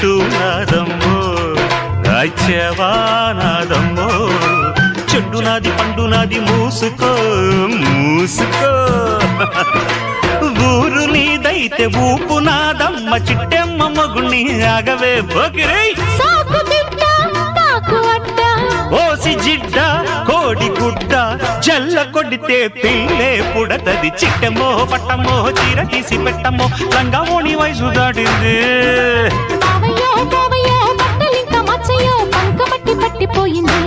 చుట్టూ నాదమ్మో రాజ్యవానాదమ్మో చెడ్డు నాది పండు నాది మూసుకో మూసుకో ఊరు నీదైతే ఊపు నాదమ్మ చిట్టెమ్మ మగుణ్ణి ఆగవే బొగిరై ఓసి జిడ్డ కోడి గుడ్డ జల్ల కొడితే పిల్లే పుడతది చిట్టమో పట్టమో చీర తీసి పెట్టమో లంగా ఓణి వయసు దాటింది పట్టిపోయింది